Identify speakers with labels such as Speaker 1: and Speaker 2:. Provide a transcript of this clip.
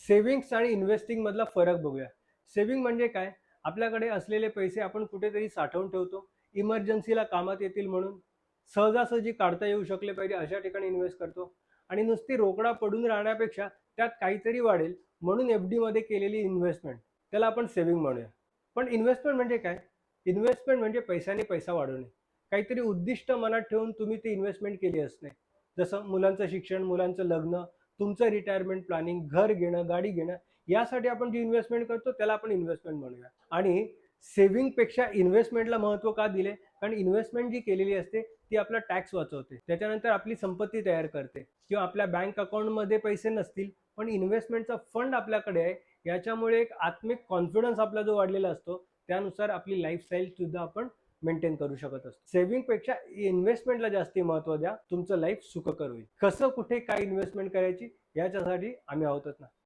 Speaker 1: Savings आणि investing मधला फरक बघूया. सेव्हिंग म्हणजे काय? आपल्याकडे असलेले पैसे आपण कुठेतरी साठवून ठेवतो. इमर्जन्सीला कामात येतील म्हणून. सहजासहजी काढता येऊ शकले पाहिजे अशा ठिकाणी इन्व्हेस्ट करतो. आणि नुसती रोकडा पडून राहण्यापेक्षा त्यात काहीतरी वाढेल म्हणून एफ-डी मध्ये केलेली इन्व्हेस्टमेंट, त्याला आपण सेव्हिंग म्हणूया. पण इन्व्हेस्टमेंट म्हणजे काय? इन्व्हेस्टमेंट म्हणजे पैशाने पैसा वाढवणे. काहीतरी उद्दिष्ट मनात ठेवून तुम्ही ती इन्व्हेस्टमेंट केली असणे. जसं मुलांचं शिक्षण, मुलांचं लग्न, तुमचं रिटायरमेंट प्लॅनिंग, घर घेणं, गाडी घेणं, यासाठी आपण जी इन्व्हेस्टमेंट करतो त्याला आपण इन्व्हेस्टमेंट म्हणूया. आणि सेव्हिंग पेक्षा इन्व्हेस्टमेंटला महत्त्व का दिले? कारण इन्व्हेस्टमेंट जी केलेली असते ती आपला टॅक्स वाचवते. त्याच्यानंतर आपली संपत्ती तयार करते. किंवा आपल्या बँक अकाउंटमध्ये पैसे नसतील पण इन्व्हेस्टमेंटचा फंड आपल्याकडे आहे, याच्यामुळे एक आत्मिक कॉन्फिडन्स आपला जो वाढलेला असतो, त्यानुसार आपली लाईफस्टाईल सुद्धा आपण मेंटेन करू शकत असतो. सेव्हिंग पेक्षा इन्व्हेस्टमेंटला जास्ती महत्त्व द्या, तुमचं लाईफ सुखकर होईल. कसं, कुठे, काय इन्व्हेस्टमेंट करायची याच्यासाठी आम्ही आहोतच ना.